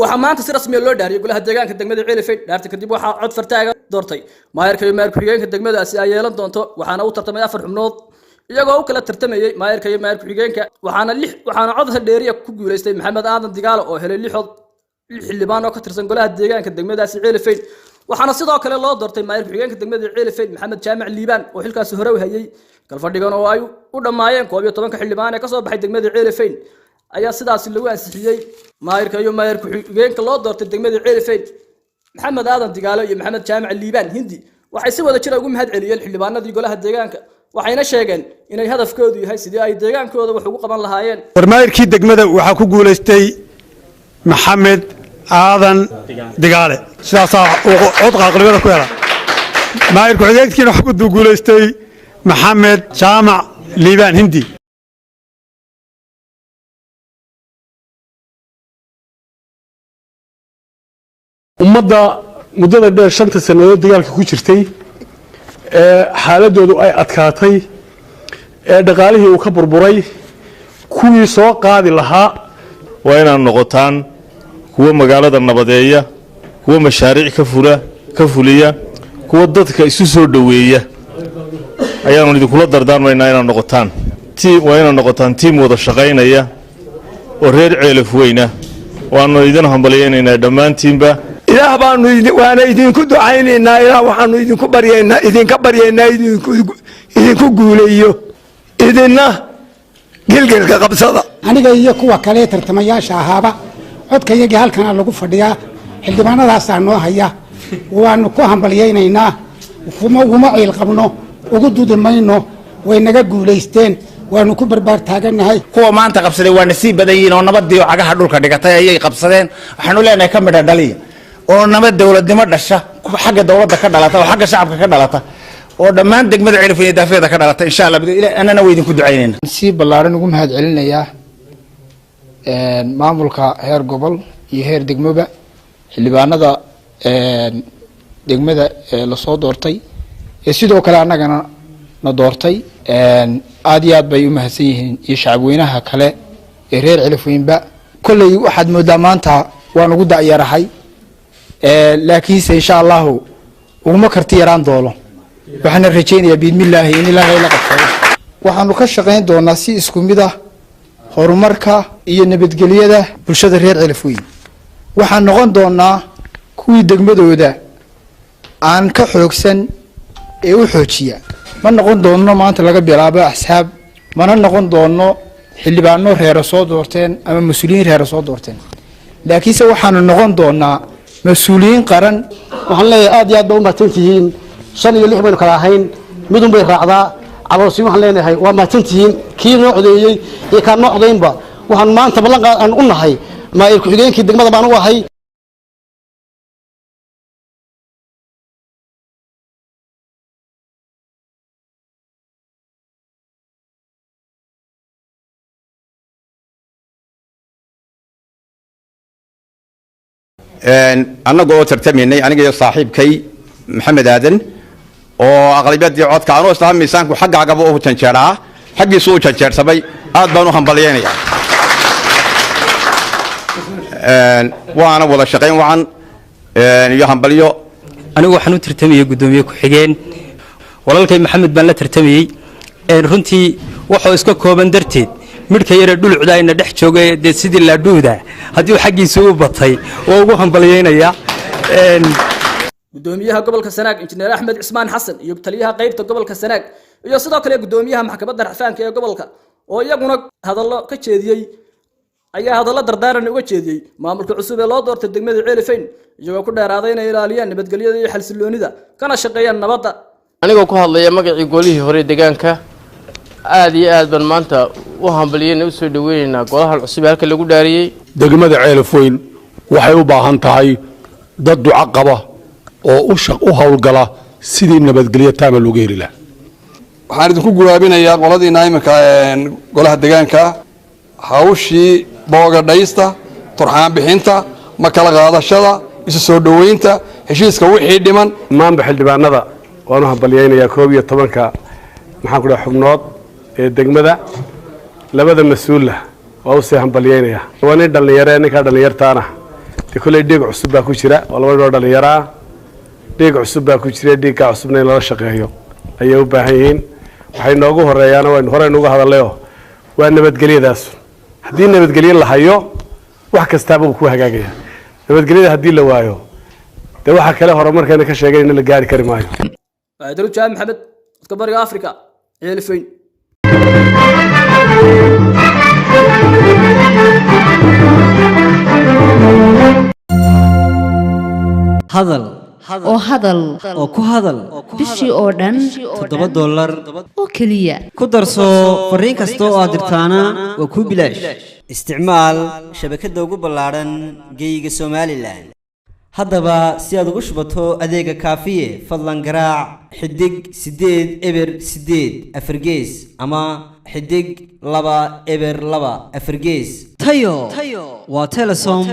وحمانت سير رسمي لو داري يقول هاد deegaanka degmada Ceelifeyn dhaarta kadib waxa cod fartaaga doortay maayirka iyo maayirka xigeenka degmadaasi ay yeelan doonto waxaana uu tartamay 4 xubnood iyagoo u kala tartamayay maayirka iyo maayirka xigeenka waxaana codka dheeriya ku guuleystay Maxamed Aadan Digaalo oo helay 6 xildhibaan oo ka tirsan golaha deegaanka degmadaasi Ceelifeyn waxaana sidoo kale loo doortay maayirka xigeenka degmada Ceelifeyn Maxamed Jaamac Liibaan oo xilkaasi hore u hayay galfadhigan oo ay u dhamaayeen 12 xildhibaan ee ka soo baxay degmada Ceelifeyn ayaa sidaas lagu ansixiyay maayirka iyo maayirka xigeenka loo doortay degmada Ceelifeyn Maxamed Aadan Digaalo iyo Maxamed Jaamac Liibaan Hindi waxay si wada jir ugu mahad celiyeen xildhibaanadii golaha deegaanka waxayna sheegeen inay hadafkoodu yahay sidii ay deegaankooda wax ugu qaban lahaayeen warmaayirkii degmada waxa ku guuleystay Maxamed Aadan Digaale sidaas cod aqlabiyada ku hela maayirka xigeenkiina waxa ku guuleystay Maxamed Jaamac Liibaan Hindi ummadda muddada dheer 5 sanadood dagaalka ku jirtay xaaladoodu ay adkaatay dhaqaalihii uu ka burburay kuwii soo qaadi lahaa waa inaan noqotaan kuwa magaalada nabadeeya kuwa mashaariic ka fuliya kuwa dadka isu soo dhaweeya ayaanu idinkula dardaarmaynaa inaan noqotaan tiim wada shaqaynaya oo reer Ceelifeyn waanu idin hambalyeynaa dhammaantiinba ilaah baanu waana idinku ducaynaynaa ilaah waxaanu idinku baryaynaa idinku guuleeyo idinna gilgilka qabsada aniga iyo kuwa kale tartamayaasha ahaaba codkayagii halkan lagu fadhiyaa xildhibaanadaas noo haya waanu ku hambalyeynaynaa uma ciil qabno ugu dudimayno way naga guuleysteen waanu ku barbaar taaganahay kuwa maanta qabsaday waa nasiib badan yihiin oo nabadii oo cagaha dhulka dhigatay ayay qabsadeen waxaanu leenahay ka midha dhaliya oo nabad dawladnimo dhasha xagga dawladda ka dhalata oo xagga shacabka ka dhalata oo dhammaan degmada Ceelifeyn daafeeda ka dhalata insha Allah anana way idinku ducaynayna si ballaaran ugu mahad celinayaa maamulka heer gobol iyo heer degmaba xildhibaanada degmada la soo doortay ee sidoo kale anagana na doortay aad iyo aad bay u mahadsan yihiin iyo shacabweynaha kale ee reer Ceelifeynba kulay waxaad moodaa maanta waan ugu daayarahay laakiin insha Allah uma karti yaraan doolo waxaan rajaynayaa bismillah in ilaahay la qabto waxaanu ka shaqeyn doonaa si isku mid ah horumarka iyo nabadgelyada bulshada reer Ceelifeyn waxaan noqon doonaa kuwii degmadooda aan ka xoogsan ee u xoojiya ma noqon doono maanta laga bilaabo asxaab mana noqon doono xildhibaano reer soo doorteen ama mas'uuliyiin reer soo doorteen laakiin waxaanu noqon doonaa mas'uuliyiin qaran waxaan leeyahay aad iyo aad ba u mahadsantihiin 5 iyo 6 baynu kala ahayn midun bay raacdaa caloosii waxaan leenahay waa mahadsantihiin kii noo codeeyay iyo ka noo codeynba waxaan maanta ballan aan u nahay maayirka xigeenkii degmada baan u ahay annaga oo tartameynay aniga iyo saaxiibkay Maxamed Aadan oo aqlabiyadii codka aan oo islaam miisaanku xaggaaga u janjeeraa xaqiisu u janjeersamay aad baan u hambalyeynaya waana wada shaqeyn wacan iyo hambalyo anigu waxaan u tartamiyay gudoomiye ku xigeen walaalkay Maxamed baan la tartamiyay runtii wuxuu iska kooban darteed midka yara dhulucda ina dhex joogay sidii la dhuuda hadii xaqiisu u batay oo ugu hambalyeynaya gudoomiyaha gobolka Sanaag injineer Axmed Cismaan Xasan iyo taliyaha qaybta gobolka Sanaag iyo sidoo kale gudoomiyaha maxkamadda rafcaanka ee gobolka oo iyaguna hadallo ka jeediyay ayaa hadallo dardaaran uga jeediyay maamulka cusub ee loo doortay degmada Ceelifeyn iyagoo ku dheeraaday inay ilaaliyaan nabadgelyada iyo xasilloonida kana shaqeeyaan nabadda anigoo ku hadlaya magacii golihii hore deegaanka aad iyo aad ban maanta u hambalyeynaa u soo dhaweynaa golaha cusub halka lagu dhaariyay degmada Ceelifeyn waxay u baahan tahay dad duco qaba oo u hawlgala sidii nabadgelyo taama looga heli lahaa waxaan idinku guwaabinayaa qoladiina iminka golaha deegaanka hawshii boogadhaysta turxaan bixinta ma kala qaadashada isu soo dhaweynta heshiiska wixii dhiman maanta xildhibaanada waanu hambalyeynayaa 11 maxaan ku dhahay xubnood ee degmada labada mas'uul waa u sii hambalyeynaya waa nin dhalinyaro ninka dhalinyartaana كل ديق عصب باكو شراء والله ما نقدر يرى ديق عصب باكو شراء ديق عصبنا لا شقيه أيوة باهين وحين نوجه الريانة وين هراء نوجه هذا الليو وأنا بتقلي داس هدينا بتقلي الله حيو وحكي استابو كوه جاجيه بتقلي هدي اللي وايو ده واحد كله هرمر كان كشجع إن اللي قاعد كريمايو درو جام محمد كبر أفريقيا عيلفين hadal oo ku hadal bishii oo dhan $7 oo kaliya ku darso fariin kasta oo aad dirtaana waa ku bilaash isticmaal shabakadda ugu ballaaran geyga Soomaaliland haddaba si aad ugu shubato adeega kaafiye fadlan garaac xidig 8 eber 8 afargees ama xidig 2 eber 2 afargees tayo waa Telesom